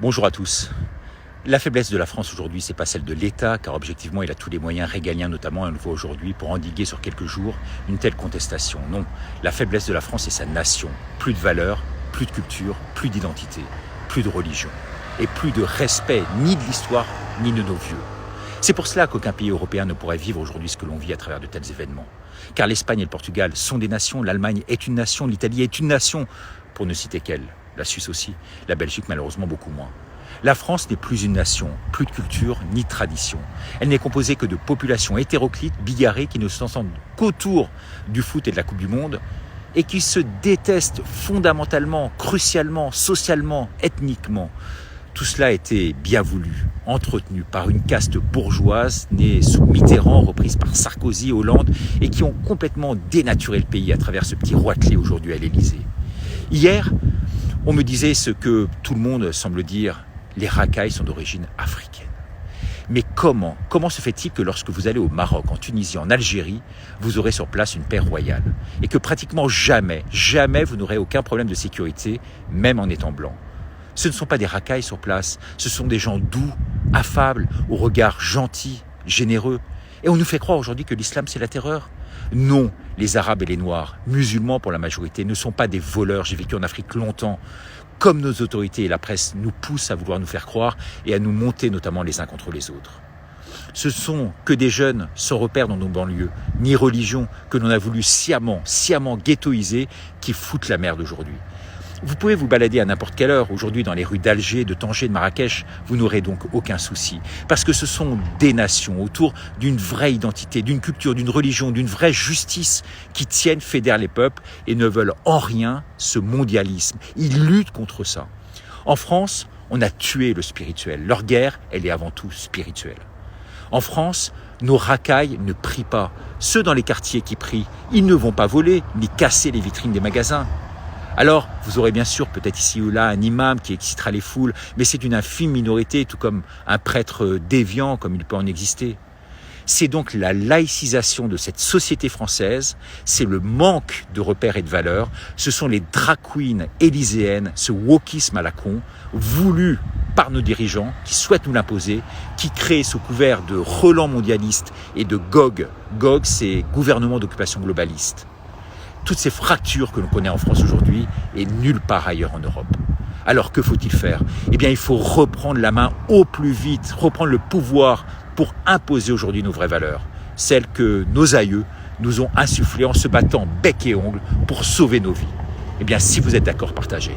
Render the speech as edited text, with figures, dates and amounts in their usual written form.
Bonjour à tous. La faiblesse de la France aujourd'hui, c'est pas celle de l'État, car objectivement, il a tous les moyens régaliens, notamment, on le voit aujourd'hui, pour endiguer sur quelques jours une telle contestation. Non, la faiblesse de la France, c'est sa nation. Plus de valeurs, plus de culture, plus d'identité, plus de religion, et plus de respect ni de l'histoire, ni de nos vieux. C'est pour cela qu'aucun pays européen ne pourrait vivre aujourd'hui ce que l'on vit à travers de tels événements. Car l'Espagne et le Portugal sont des nations, l'Allemagne est une nation, l'Italie est une nation, pour ne citer qu'elle. La Suisse aussi, la Belgique malheureusement beaucoup moins. La France n'est plus une nation, plus de culture ni de tradition. Elle n'est composée que de populations hétéroclites, bigarrées, qui ne s'entendent qu'autour du foot et de la Coupe du Monde et qui se détestent fondamentalement, crucialement, socialement, ethniquement. Tout cela a été bien voulu, entretenu par une caste bourgeoise née sous Mitterrand, reprise par Sarkozy, Hollande, et qui ont complètement dénaturé le pays à travers ce petit roitelet aujourd'hui à l'Élysée. Hier, on me disait ce que tout le monde semble dire, les racailles sont d'origine africaine. Mais comment se fait-il que lorsque vous allez au Maroc, en Tunisie, en Algérie, vous aurez sur place une paix royale et que pratiquement jamais vous n'aurez aucun problème de sécurité, même en étant blanc? Ce ne sont pas des racailles sur place, ce sont des gens doux, affables, au regard gentil, généreux. Et on nous fait croire aujourd'hui que l'islam c'est la terreur. Non, les Arabes et les Noirs, musulmans pour la majorité, ne sont pas des voleurs. J'ai vécu en Afrique longtemps. Comme nos autorités et la presse nous poussent à vouloir nous faire croire et à nous monter notamment les uns contre les autres. Ce sont que des jeunes sans repère dans nos banlieues, ni religion, que l'on a voulu sciemment ghettoiser, qui foutent la merde aujourd'hui. Vous pouvez vous balader à n'importe quelle heure aujourd'hui dans les rues d'Alger, de Tanger, de Marrakech, vous n'aurez donc aucun souci. Parce que ce sont des nations autour d'une vraie identité, d'une culture, d'une religion, d'une vraie justice qui tiennent, fédèrent les peuples et ne veulent en rien ce mondialisme. Ils luttent contre ça. En France, on a tué le spirituel. Leur guerre, elle est avant tout spirituelle. En France, nos racailles ne prient pas. Ceux dans les quartiers qui prient, ils ne vont pas voler ni casser les vitrines des magasins. Alors, vous aurez bien sûr peut-être ici ou là un imam qui excitera les foules, mais c'est une infime minorité, tout comme un prêtre déviant comme il peut en exister. C'est donc la laïcisation de cette société française, c'est le manque de repères et de valeurs, ce sont les drag queens élyséennes, ce wokisme à la con, voulu par nos dirigeants qui souhaitent nous l'imposer, qui créent sous couvert de relents mondialistes et de GOG. GOG, c'est gouvernement d'occupation globaliste. Toutes ces fractures que l'on connaît en France aujourd'hui et nulle part ailleurs en Europe. Alors que faut-il faire? Eh bien, il faut reprendre la main au plus vite, reprendre le pouvoir pour imposer aujourd'hui nos vraies valeurs, celles que nos aïeux nous ont insufflées en se battant bec et ongle pour sauver nos vies. Eh bien, si vous êtes d'accord, partagez.